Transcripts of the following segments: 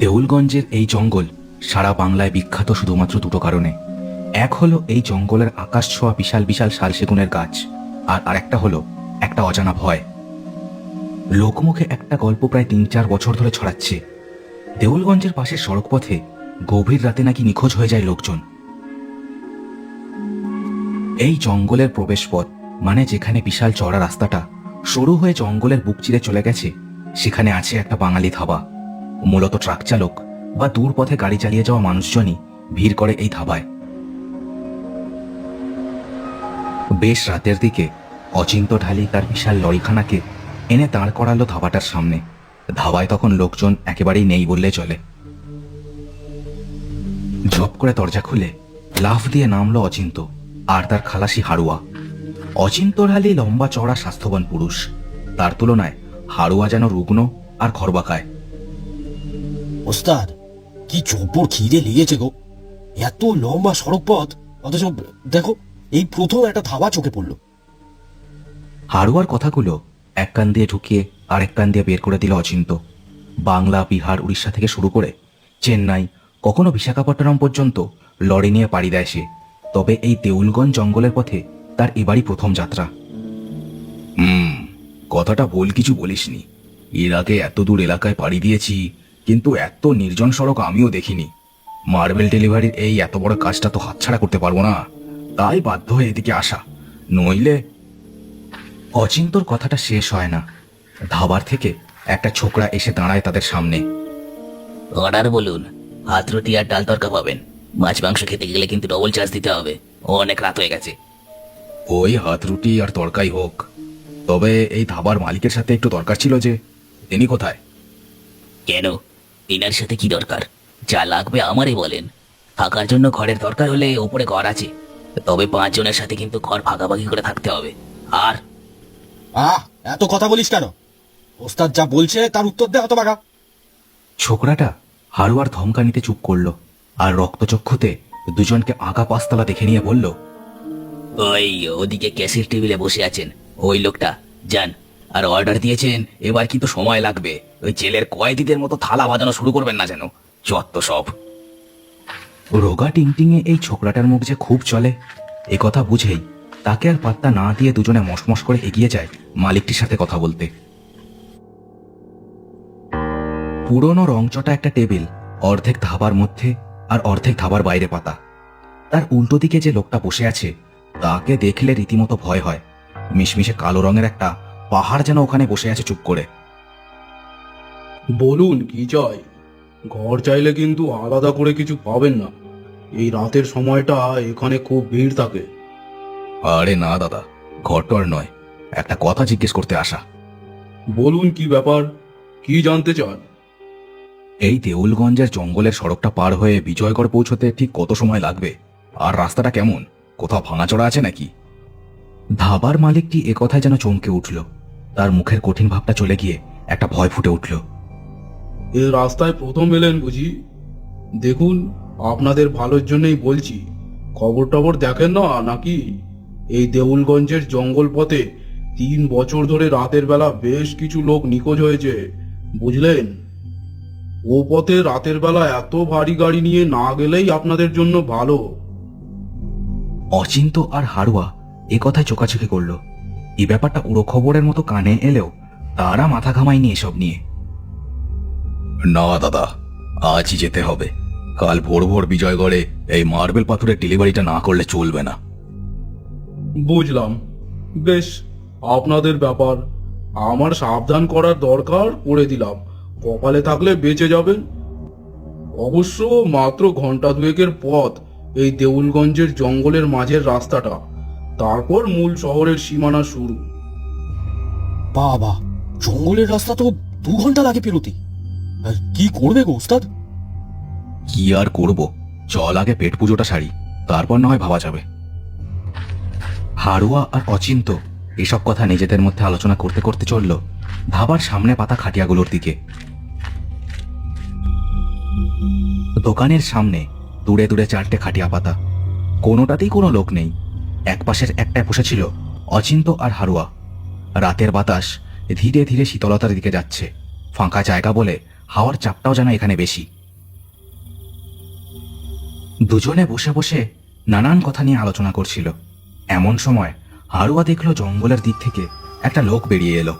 দেউলগঞ্জের এই জঙ্গল সারা বাংলায় বিখ্যাত শুধুমাত্র দুটো কারণে। এক হলো এই জঙ্গলের আকাশ ছোঁয়া বিশাল বিশাল শালসেগুনের গাছ, আর আরেকটা হলো একটা অজানা ভয়। লোকমুখে একটা গল্প প্রায় ৩-৪ বছর ধরে ছড়াচ্ছে। দেউলগঞ্জের পাশের সড়ক পথে গভীর রাতে নাকি নিখোঁজ হয়ে যায় লোকজন। এই জঙ্গলের প্রবেশপথ, মানে যেখানে বিশাল চওড়া রাস্তাটা সরু হয়ে জঙ্গলের বুক চিরে চলে গেছে, সেখানে আছে একটা বাঙালি ধাবা। মূলত ট্রাক চালক বা দূর পথে গাড়ি চালিয়ে যাওয়া মানুষজনই ভিড় করে এই ধাবায়। বেশ রাতের দিকে অচিন্ত ঢালি তার বিশাল লরিখানাকে এনে দাঁড় করালো ধাবাটার সামনে। ধাবায় তখন লোকজন একেবারেই নেই বললে চলে। ঝপ করে দরজা খুলে লাফ দিয়ে নামলো অচিন্ত আর তার খালাসি হাড়ুয়া। অচিন্ত ঢালি লম্বা চওড়া স্বাস্থ্যবান পুরুষ, তার তুলনায় হাড়ুয়া যেন রুগ্ন আর খরবাকায়। ওস্তাদ, কি জব্বর খিদে লেগেছে গো। এত লম্বা সড়ক পথ, অথচ দেখো এই প্রথম একটা ধাবা চোখে পড়লো। হাড়ুয়ার কথাগুলো এক কান দিয়ে ঢুকিয়ে আরেক কান দিয়ে বের করে দিল অচিন্ত। বাংলা, বিহার, উড়িষ্যা থেকে শুরু করে চেন্নাই, কখনো বিশাখাপট্টনম পর্যন্ত লরি নিয়ে পাড়ি দেয় সে। তবে এই দেউলগঞ্জ জঙ্গলের পথে তার এবারই প্রথম যাত্রা। কথাটা ভুল কিছু বলিসনি। এর আগে এত দূর এলাকায় পাড়ি দিয়েছি, কিন্তু এত নির্জন সড়ক আমিও দেখিনি। মার্বেল ডেলিভারির এই এত বড় কাজটা তো হাতছাড়া করতে পারবো না, তাই বাধ্য হয়ে এদিকে আসা, নইলে। অচিন্তর কথাটা শেষ হয় না। ধাবার থেকে একটা ছোকরা এসে দাঁড়ায় তাদের সামনে। অর্ডার বলুন। ভাত রুটি আর ডাল তরকা পাবেন। মাছ মাংস খেতে গেলে কিন্তু ডবল চার্জ দিতে হবে, অনেক রাত হয়ে গেছে। ওই হাত রুটি আর তরকাই হোক, তবে এই ধাবার মালিকের সাথে একটু দরকার ছিল যে। তিনি কোথায়? কেন, এনার সাথে কি দরকার? যা লাগবে আমারই বলেন। থাকার জন্য ঘরের দরকার হলে ওপরে ঘর আছে, তবে 5 জনের সাথে কিন্তু ঘর ভাগাভাগি করে থাকতে হবে। আর এত কথা বলিস কেন? ওস্তাদ যা বলছে তার উত্তর দে হতভাগা। ছোকরাটা হাড়ুয়ার ধমকানিতে চুপ করলো আর রক্তচক্ষুতে দুজনকে আঁকা পাঁচতলা দেখে নিয়ে বলল, ওই ওদিকে ক্যাশের টেবিলে বসে আছেন ওই লোকটা, যান। আর অর্ডার দিয়েছেন, এবার কিন্তু সময় লাগবে। ওই জেলের কয়েদিদের মতো থালা বাজানো শুরু করবেন না যেন, যত সব। রোগা টিংটিংয়ে এই ছোকরাটার মুখ যে খুব চলে, এ কথা বুঝেই তাকে আর পাত্তা না দিয়ে দুজনে মশমশ করে এগিয়ে যায় মালিকটির সাথে কথা বলতে। পুরনো রংচটা একটা টেবিল অর্ধেক ধাবার মধ্যে আর অর্ধেক ধাবার বাইরে পাতা। তার উল্টো দিকে যে লোকটা বসে আছে, তাকে দেখলে রীতিমতো ভয় হয়। মিশমিশে কালো রঙের একটা পাহাড় যেন ওখানে বসে আছে চুপ করে। বলুন কি চাই? ঘর চাইলে কিন্তু আলাদা করে কিছু পাবেন না। এই রাতের সময়টা এখানে খুব ভিড় থাকে। আরে না দাদা, ঘরটর নয়, একটা কথা জিজ্ঞেস করতে আসা। বলুন কি ব্যাপার, কি জানতে চান? এই দেউলগঞ্জের জঙ্গলের সড়কটা পার হয়ে বিজয়গড় পৌঁছতে ঠিক কত সময় লাগবে? আর রাস্তাটা কেমন? কোথাও ভাঙাচোরা আছে নাকি? ধাবার মালিকটি একথায় যেন চমকে উঠল। তার মুখের কঠিন ভাবটা চলে গিয়ে একটা ভয় ফুটে উঠল। এই রাস্তায় প্রথম এলেন বুঝি? দেখুন, আপনাদের ভালোর জন্যই বলছি, খবর টবর দেখেন না নাকি? এই দেউলগঞ্জের জঙ্গল পথে 3 বছর ধরে রাতের বেলা বেশ কিছু লোক নিখোঁজ হয়েছে, বুঝলেন? ও পথে রাতের বেলা এত ভারী গাড়ি নিয়ে না গেলেই আপনাদের জন্য ভালো। অচিন্ত আর হাড়ুয়া একথায় চোকাচোকি করল। এই ব্যাপারটা উড়ো খবরের মতো কানে এলেও তারা মাথা ঘামায়নি এসব নিয়ে। না দাদা, আজই যেতে হবে। কাল ভোর ভোর বিজয়গড়ে এই মার্বেল পাথরের ডেলিভারিটা না করলে চলবে না। বুঝলাম, বেশ, আপনাদের ব্যাপার। আমার সাবধান করার দরকার করে দিলাম, কপালে থাকলে বেঁচে যাবেন। অবশ্য মাত্র ঘন্টা দুয়েকের পথ এই দেউলগঞ্জের জঙ্গলের মাঝের রাস্তাটা, তারপর মূল শহরের সীমানা শুরু। বাবা, জঙ্গলের রাস্তা তো 2 ঘন্টা লাগে পেরোতে। কি করবে গো ওস্তাদ? কি আর করব, চল আগে পেট পুজোটা সারি, তারপর না হয় ভাবা যাবে। হাড়ুয়া আর অচিন্ত এসব কথা নিজেদের মধ্যে আলোচনা করতে করতে চলল ধাবার সামনে পাতা খাটিয়াগুলোর দিকে। দোকানের সামনে দূরে দূরে 4টে খাটিয়া পাতা, কোনোটাতেই কোনো লোক নেই। একপাশের একটায় বসেছিল অচিন্ত আর হাড়ুয়া। রাতের বাতাস ধীরে ধীরে শীতলতার দিকে যাচ্ছে। ফাঁকা জায়গা বলে হাওয়ার চাপটাও যেন এখানে বেশি। দুজনে বসে বসে নানান কথা নিয়ে আলোচনা করছিল। এমন সময় হারুয়া দেখলো জঙ্গলের দিক থেকে একটা লোক বেরিয়ে এলো।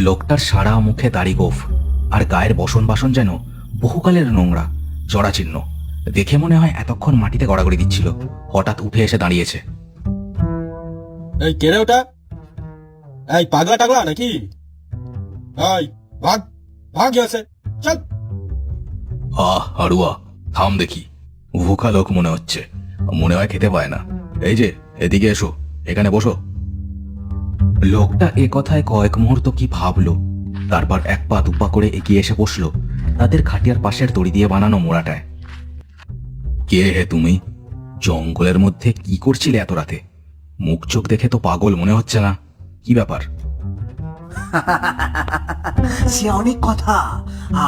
লোকটার সারা মুখে দাড়ি গোঁফ, আর গায়ের বসন বাসন যেন বহুকালের নোংরা জরাচিহ্ন। দেখে মনে হয় এতক্ষণ মাটিতে গড়াগড়ি দিচ্ছিল, হঠাৎ উঠে এসে দাঁড়িয়েছে। এই কেড়ে ওটা, এই পাগলা টাগলা নাকি? এই ভাগ ভাগ গেছে, চল। হারুয়া থাম দেখি, ভুকা লোক মনে হচ্ছে, মনে হয় খেতে পায় না। এই যে এদিকে এসো, এখানে বসো। লোকটা এ কথায় কয়েক মুহূর্ত কি ভাবলো, তারপর এক পা দুপা করে এগিয়ে এসে বসলো তাদের খাটিয়ার পাশের দড়ি দিয়ে বানানো মোড়াটায়। কে হে তুমি? জঙ্গলের মধ্যে কি করছিলে এত রাতে? মুখ চোখ দেখে তো পাগল মনে হচ্ছে না, কি ব্যাপার? সে অনেক কথা।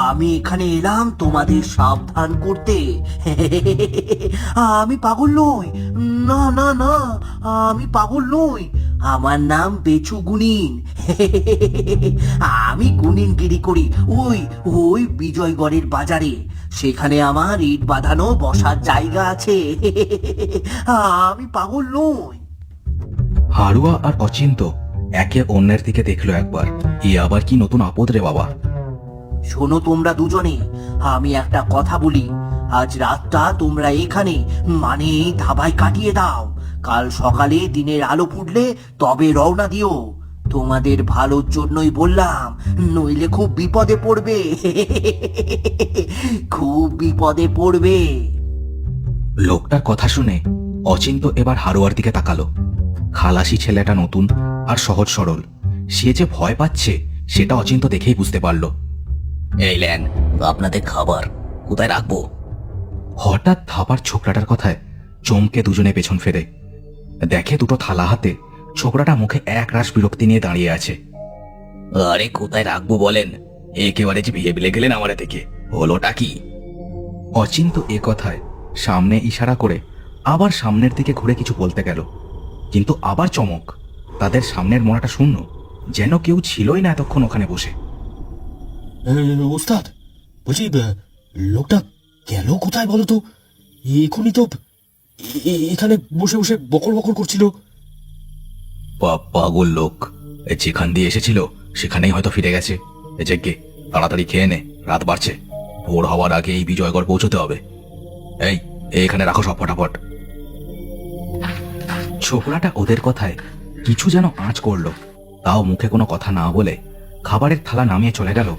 আমি এখানে এলাম তোমাদের সাবধান করতে। আমি পাগল নই, না না না, আমি পাগল নই। আমার নাম বেচু গুনিন। আমি গুনিনগিরি করি ওই ওই বিজয়গড়ের বাজারে। সেখানে আমার ইট বাঁধানো বসার জায়গা আছে। আমি পাগল নই। হারুয়া আর অচিন্ত একে অন্যের দিকে দেখলো একবার। এ আবার কি নতুন আপদ রে বাবা? শোনো তোমরা দুজনে, আমি একটা কথা বলি। আজ রাতটা তোমরা এখানে মানে এই ধাবায় কাটিয়ে দাও। কাল সকালে দিনের আলো ফুটলে তবে রওনা দিও। তোমাদের ভালোর জন্যই বললাম, নইলে খুব বিপদে পড়বে। খুব বিপদে পড়বে। লোকটার কথা শুনে অচিন্ত এবার হারুয়ার দিকে তাকালো। খালাসি ছেলেটা নতুন আর সহজ সরল, সে যে ভয় পাচ্ছে সেটা অচিন্ত দেখেই বুঝতে পারল। এই লেন আপনাদের খাবার, কোথায় রাখবো? হঠাৎ ধাবার ছোকরাটার কথায় চমকে দুজনে পেছন ফেরে দেখে দুটো থালা হাতে ছোকরাটা মুখে এক রাশ বিরক্তি নিয়ে দাঁড়িয়ে আছে। আরে কোথায় রাখবো বলেন? একেবারে যে ভেবে গেলেন আমার থেকে, হলোটা কি? অচিন্ত এ কথায় সামনে ইশারা করে আবার সামনের দিকে ঘুরে কিছু বলতে গেল, কিন্তু আবার চমক, তাদের সামনের মোড়াটা শূন্য, যেন কেউ ছিলই না এতক্ষণ ওখানে বসে। ওস্তাদ বলছি, লোকটা গেল কোথায় বলো তো? এখনই তো এখানে বসে বসে বকর বকর করছিল। পাগল লোক, যেখান দিয়ে এসেছিল সেখানেই হয়তো ফিরে গেছে। গে তাড়াতাড়ি খেয়ে নে, রাত বাড়ছে, ভোর হওয়ার আগে এই বিজয়গড় পৌঁছতে হবে। এই এখানে রাখো সব ফটাফট। ছোকরাটা ওদের কথায় কিছু যেন আঁচ করলো, তাও মুখে কোনো কথা না বলে খাবারের থালা নামিয়ে চলে গেল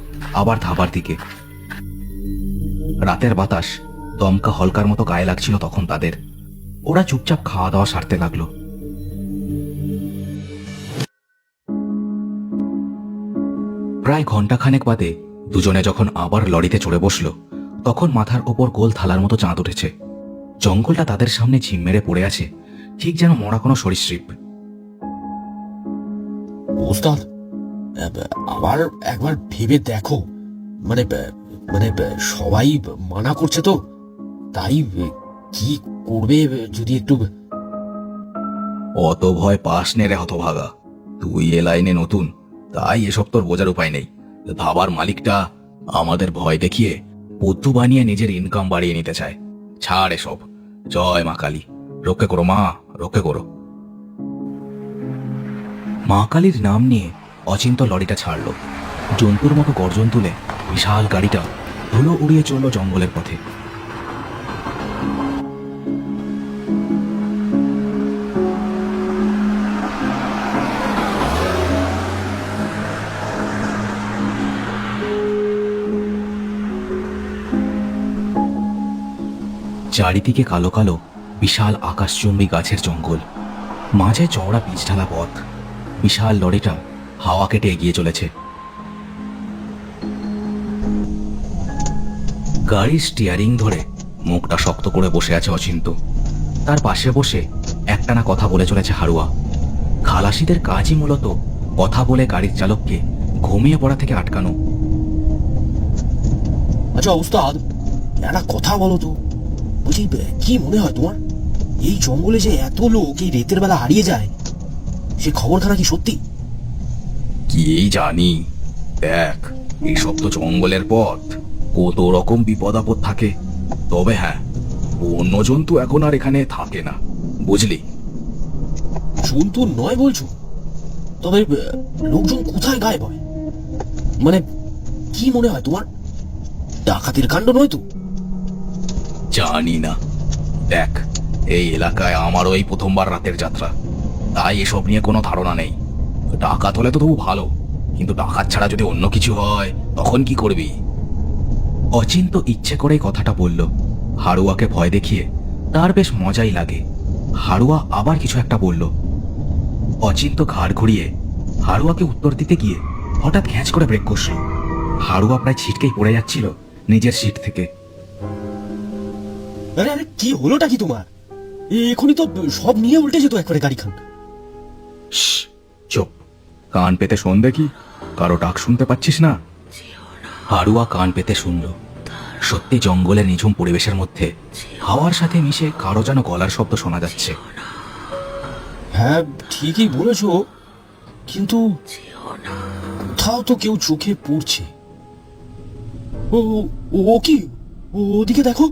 আবার ধাবার দিকে। রাতের বাতাস দমকা হলকার মতো গায়ে লাগছিল তখন তাদের। ওরা চুপচাপ খাওয়া দাওয়া সারতে লাগলো। প্রায় ঘন্টাখানেক বাদে দুজনে যখন আবার লরিতে চড়ে বসলো, তখন মাথার ওপর গোল থালার মতো চাঁদ উঠেছে। জঙ্গলটা তাদের সামনে ঝিম মেরে পড়ে আছে, ঠিক যেন মরা কোনো সরীসৃপ। ওস্তাদ আবার একবার ভেবে দেখো, মানে মানে সবাই মানা করছে তো, তাই কি করবে যদি একটু। অত ভয় পাস নে রে হতভাগা, তুই এ লাইনে নতুন, তাই এসব তোর বোঝার উপায় নেই। ধাবার মালিকটা আমাদের ভয় দেখিয়ে বুদ্ধু বানিয়ে নিজের ইনকাম বাড়িয়ে নিতে চায়। ছাড় এসব। জয় মা কালী, রক্ষে করো মা, রক্ষে করো। মা কালীর নাম নিয়ে অচিন্ত লরিটা ছাড়ল। জন্তুর মতো গর্জন তুলে বিশাল গাড়িটা ধুলো উড়িয়ে চলল জঙ্গলের পথে। চারিদিকে কালো কালো বিশাল আকাশচুম্বী গাছের জঙ্গল, মাঝে চওড়া পিচঢালা পথ। বিশাল লরিটা হাওয়া কেটে এগিয়ে চলেছে। গাড়ির স্টিয়ারিং ধরে মুখটা শক্ত করে বসে আছে অচিন্ত। তার পাশে বসে একটানা কথা বলে চলেছে হারুয়া। খালাসিদের কাজই মূলত কথা বলে গাড়ির চালককে ঘুমিয়ে পড়া থেকে আটকানো। আচ্ছা ওস্তাদ, একটা কথা বলো তো, বলছি কি মনে হয় তোমার, এই জঙ্গলে যে এত লোক এই রাতের বেলা হারিয়ে যায়, সে খবরখানা কি সত্যি? কি জানি, দেখ এইসব তো জঙ্গলের পথ, কত রকম বিপদ আপদ থাকে। তবে হ্যাঁ, বন্য জন্তু এখন আর এখানে থাকে না, বুঝলি? জন্তু নয় বলছো? তবে লোকজন কোথায় গায়েব হয়? মানে কি মনে হয় তোমার? ডাকাতির কাণ্ড নয় তো? জানি না। দেখ, এই এলাকায় আমারও এই প্রথমবার রাতের যাত্রা, তাই এসব নিয়ে কোনো ধারণা নেই। ডাকাত হলে তো তবু ভালো, কিন্তু ডাকাত ছাড়া যদি অন্য কিছু হয় তখন কি করবি? অচিন্ত ইচ্ছে করেই কথাটা বলল। হাড়ুয়াকে ভয় দেখিয়ে তার বেশ মজাই লাগে। হাড়ুয়া আবার কিছু একটা বলল। অচিন্ত ঘাড় ঘুরিয়ে হাড়ুয়াকে উত্তর দিতে গিয়ে হঠাৎ ঘ্যাঁচ করে ব্রেক কষল। হাড়ুয়া প্রায় ছিটকেই পড়ে যাচ্ছিল নিজের সিট থেকে। আরে আরে, কি হলোটা কি তোমার? এখনই তো সব নিয়ে উল্টে যেত একবারে গাড়িখান। শ্শ্, চুপ, কান পেতে শোন দেখি, কারো ডাক শুনতে পাচ্ছিস না? হাড়ুয়া কান পেতে শুনল। সত্যি জঙ্গলের নিঝুম পরিবেশের মধ্যে হাওয়ার সাথে মিশে কারো যেন গলার শব্দ শোনা যাচ্ছে। হ্যাঁ, ঠিকই বলেছ, কিন্তু কোথাও তো কেউ চোখে পড়ছে। ও ও কি? ওদিকে দেখো।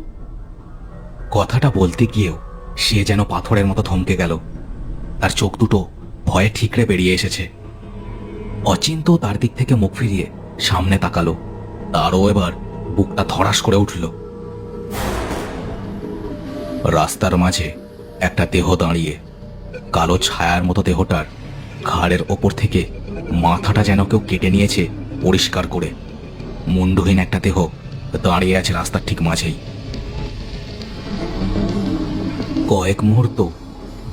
কথাটা বলতে গিয়েও সে যেন পাথরের মতো থমকে গেল। তার চোখ দুটো ভয়ে ঠিকরে বেরিয়ে এসেছে। অচিন্ত তার দিক থেকে মুখ ফিরিয়ে সামনে তাকালো। তারও এবার বুকটা ধড়াস করে উঠল। রাস্তার মাঝে একটা দেহ দাঁড়িয়ে। কালো ছায়ার মতো দেহটার ঘাড়ের ওপর থেকে মাথাটা যেন কেউ কেটে নিয়েছে পরিষ্কার করে। মুন্ডহীন একটা দেহ দাঁড়িয়ে আছে রাস্তার ঠিক মাঝেই। কয়েক মুহূর্ত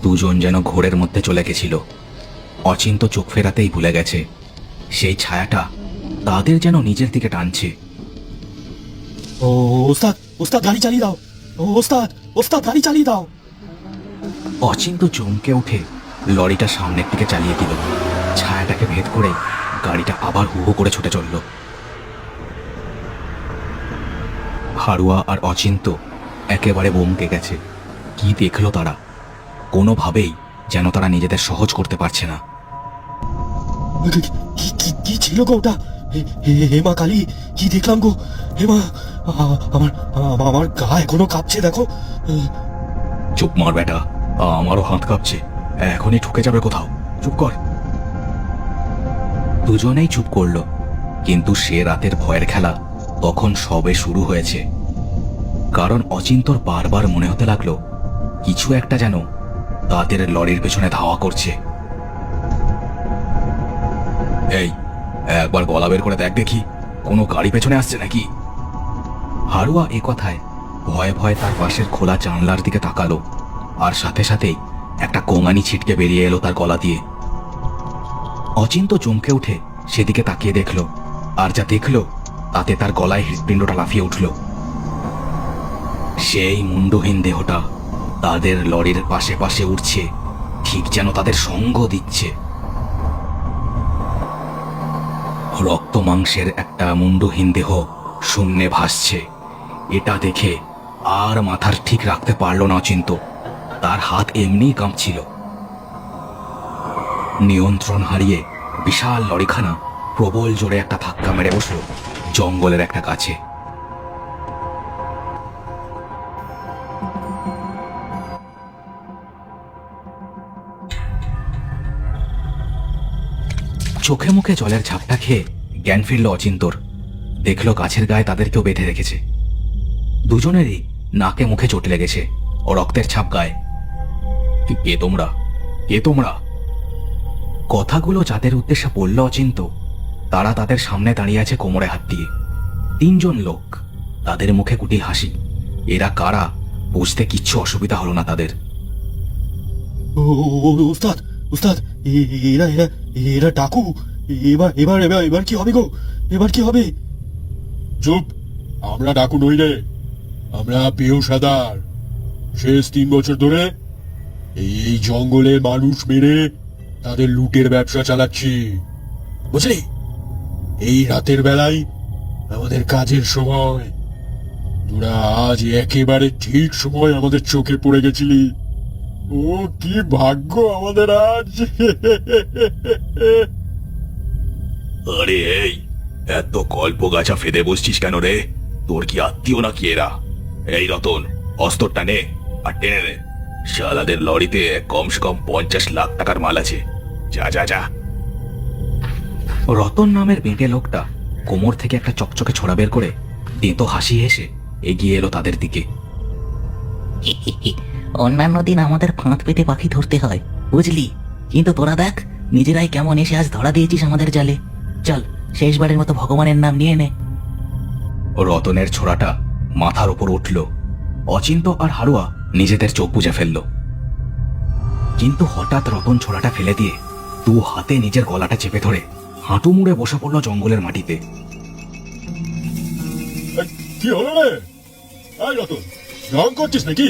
দুজন যেন ঘোরের মধ্যে চলে গেছিল। অচিন্ত চোখ ফেরাতেই ভুলে গেছে সেই ছায়াটা তাদের যেন নিজের দিকে টানছে। ও ওস্তাদ, ওস্তাদ গাড়ি চালিয়ে দাও। ওস্তাদ, ওস্তাদ গাড়ি চালিয়ে দাও। অচিন্ত চমকে উঠে লরিটা সামনের দিকে চালিয়ে দিল। ছায়াটাকে ভেদ করে গাড়িটা আবার হু হু করে ছুটে চলল। হাড়ুয়া আর অচিন্ত একেবারে বমকে গেছে। কি দেখলো তারা? কোনোভাবেই যেন তারা নিজেদের সহজ করতে পারছে না। কি ছিল গো ওটা? হেমা কালী, কি দেখলাম গো? হেমা, আমার আমার গা এখনো কাঁপছে, দেখো। চুপ মার বেটা, আমারও হাত কাঁপছে। এখনই ঠুকে যাবে কোথাও। চুপ কর। দুজনেই চুপ করলো, কিন্তু সে রাতের ভয়ের খেলা তখন সবে শুরু হয়েছে। কারণ অচিন্তর বারবার মনে হতে লাগলো কিছু একটা যেন তাদের লরির পেছনে ধাওয়া করছে। এই, একবার গলা বের করে দেখ দেখি, কোনো গাড়ি পেছনে আসছে নাকি? হাড়ুয়া এ কথায় ভয়ে ভয়ে তার পাশের খোলা জানলার দিকে তাকালো, আর সাথে সাথেই একটা কোঙানি ছিটকে বেরিয়ে এলো তার গলা দিয়ে। অচিন্ত চমকে উঠে সেদিকে তাকিয়ে দেখল, আর যা দেখল তাতে তার গলায় হৃৎপিণ্ডটা লাফিয়ে উঠল। সেই মুন্ডহীন দেহটা তাদের লরির পাশে পাশে উঠছে, ঠিক যেন তাদের সঙ্গ দিচ্ছে। রক্ত মাংসের একটা মুন্ডহীন দেহ শূন্যে ভাসছে। এটা দেখে আর মাথার ঠিক রাখতে পারল না অচিন্ত। তার হাত এমনিই কাঁপছিল। নিয়ন্ত্রণ হারিয়ে বিশাল লরিখানা প্রবল জোরে একটা ধাক্কা মেরে বসল জঙ্গলের একটা গাছে। চোখে মুখে জলের ঝাপটা খেয়ে জ্ঞান ফিরল অচিন্তর। দেখল গাছের গায়ে তাদের কেউ বেঁধে রেখেছে। দুজনেরই নাকে মুখে চোট লেগেছে ও রক্তের ছাপ গায়ে। কে তোমরা? কে তোমরা? কথাগুলো যাদের উদ্দেশ্যে বলল অচিন্ত, তারা তাদের সামনে দাঁড়িয়ে আছে কোমরে হাত দিয়ে। তিনজন লোক, তাদের মুখে কুটিল হাসি। এরা কারা বুঝতে কিচ্ছু অসুবিধা হলো না তাদের। ওস্তাদ, ওস্তাদ, এরা এরা এরা ডাকু। এবার এবার এবার এবার কি হবে গো? এবার কি হবে? চুপ, আমরা ডাকু নই রে, আমরা পেয়সাদার। শেষ 3 বছর ধরে এই জঙ্গলে মানুষ মেরে তাদের লুটের ব্যবসা চালাচ্ছি, বুঝলি? এই রাতের বেলায় আমাদের কাজের সময়। তোরা আজ একেবারে ঠিক সময় আমাদের চোখে পড়ে গেছিলি। ও কি ভাগ্য আমাদের আজ! আরে এই, এত গল্প গাছা ফেদে বসছিস কেন রে? তোর কি আত্মীয় নাকি এরা? এই রতন, অস্ত্রটা নে আর টেনে নে। শালাদের লরিতে কমসে কম 50 লাখ টাকার মাল আছে। যা যা যা। রতন নামের বেঁটে লোকটা কোমর থেকে একটা চকচকে ছোড়া বের করে তেতো হাসি হেসে এগিয়ে এলো তাদের দিকে। অন্যান্য দিন আমাদের ফাঁদ পেতে পাখি ধরতে হয়, বুঝলি? কিন্তু তোরা দেখ নিজেরাই কেমন এসে আজ ধরা দিয়েছিস আমাদের জালে। চল, শেষবারের মতো ভগবানের নাম নিয়ে নে। রতনের ছোড়াটা মাথার উপর উঠল। অচিন্ত আর হারুয়া নিজেদের চোখ বুজে ফেলল। কিন্তু হঠাৎ রতন ছোড়াটা ফেলে দিয়ে 2 হাতে নিজের গলাটা চেপে ধরে হাঁটু মুড়ে বসে পড়ল জঙ্গলের মাটিতে। এই, কি হলো রে? এই রতন, রং করছিস নাকি?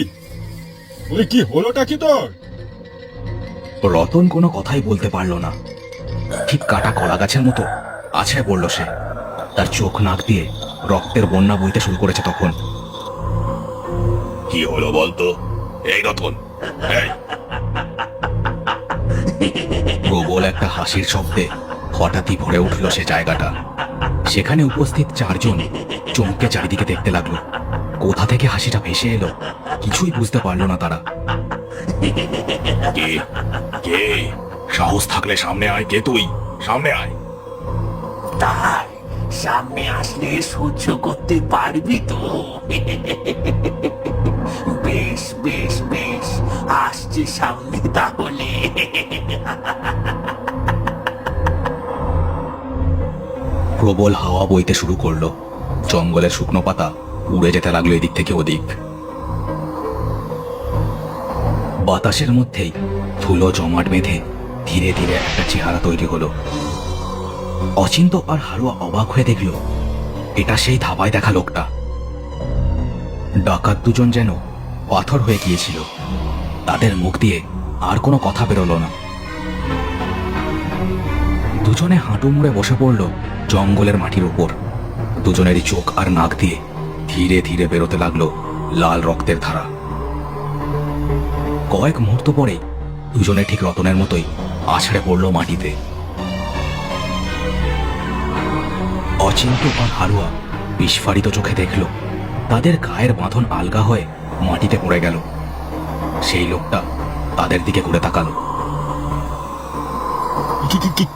ওই কি হলোটা কি তোর? রতন কোনো কথাই বলতে পারল না। ঠিক কাটা কলা গাছের মতো আছড়ে পড়ল সে। তার চোখ নাক দিয়ে রক্তের বন্যা বইতে শুরু করেছে তখন। কি হলো বলতো? এই রতন, এই। প্রবল একটা হাসির শব্দে হঠাৎই ভরে উঠল সে জায়গাটা। সেখানে উপস্থিত 4 জন চমকে চারিদিকে দেখতে লাগলো। কোথা থেকে হাসিটা ভেসে এলো কিছুই বুঝতে পারলো না তারা। কে কে? সাহস থাকলে সামনে আয়। কে তুই? সামনে আয়। তাই সামনে আসলে সহ্য করতে পারবি তো? বেশ বেশ বেশ, আসছি সামনে তাহলে। প্রবল হাওয়া বইতে শুরু করলো। জঙ্গলের শুকনো পাতা উড়ে যেতে লাগলো এদিক থেকে ওদিক। বাতাসের মধ্যেই ধুলো জমাট বেঁধে ধীরে ধীরে একটা চেহারা তৈরি হলো। অচিন্ত আর হারুয়া অবাক হয়ে দেখল এটা সেই ধাবায় দেখা লোকটা। ডাকাত দুজন যেন পাথর হয়ে গিয়েছিল। তাদের মুখ দিয়ে আর কোনো কথা বেরোলো না। দুজনে হাঁটু মুড়ে বসে পড়ল জঙ্গলের মাটির উপর। দুজনেরই চোখ আর নাক দিয়ে ধীরে ধীরে বেরোতে লাগলো লাল রক্তের ধারা। কয়েক মুহূর্ত পরে দুজনে ঠিক রতনের মতোই আছড়ে পড়ল মাটিতে। অচিন্ত আর হারুয়া বিস্ফারিত চোখে দেখল তাদের গায়ের বাঁধন আলগা হয়ে মাটিতে পড়ে গেল। সেই লোকটা তাদের দিকে ঘুরে তাকালো।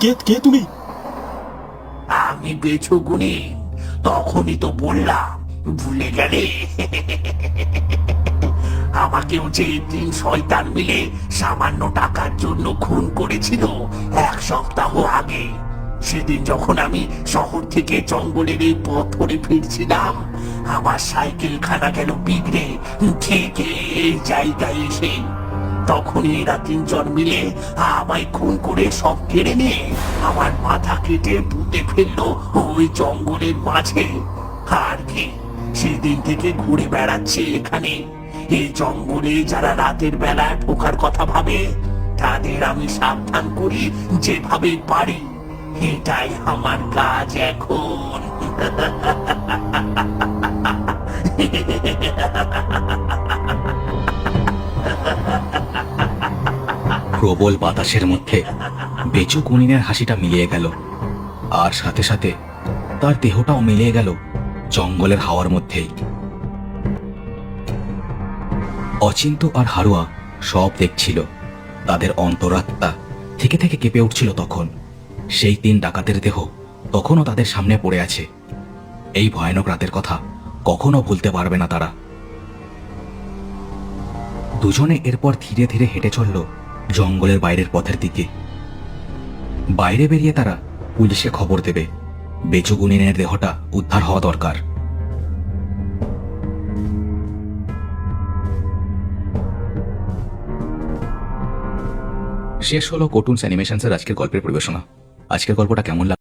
কে তুমি? আমি বেছু গুনি, তখনই তো বললাম, ভুলে গেলে? আমাকেও যে 3 শয়তান মিলে সামান্য টাকার জন্য খুন করেছিল 1 সপ্তাহ আগে। সেদিন যখন আমি শহর থেকে জঙ্গলের এই পথ ধরে ফিরছিলাম, আমার সাইকেল খানা গেল বিগড়ে ঠিক এই জায়গায় এসে। তখনই এরা 3 জন মিলে আমায় খুন করে সব কেড়ে নিয়ে আমার মাথা কেটে পুঁতে ফেললো ওই জঙ্গলের মাঝে। আর কি, সেদিন থেকে ঘুরে বেড়াচ্ছে এখানে। এই জঙ্গলে যারা রাতের বেলা ঢোকার কথা ভাবে তাদের আমি সাবধান করি যেভাবে পারি। এটাই আমার কাজ এখন। প্রবল বাতাসের মধ্যে বেচু কুনিনের হাসিটা মিলিয়ে গেল, আর সাথে সাথে তার দেহটাও মিলিয়ে গেল জঙ্গলের হাওয়ার মধ্যেই। অচিন্ত আর হারুয়া সব দেখছিল। তাদের অন্তরাত্মা থেকে থেকে কেঁপে উঠছিল তখন। সেই 3 ডাকাতের দেহ তখনও তাদের সামনে পড়ে আছে। এই ভয়ানক রাতের কথা কখনো ভুলতে পারবে না তারা। দুজনে এরপর ধীরে ধীরে হেঁটে চলল জঙ্গলের বাইরের পথের দিকে। বাইরে বেরিয়ে তারা পুলিশে খবর দেবে বেচু কুনিনের দেহটা উদ্ধার হওয়া দরকার। শেষ হলো কার্টুনস অ্যানিমেশনসের আজকের গল্পের পরিবেশনা। আজকের গল্পটা কেমন লাগলো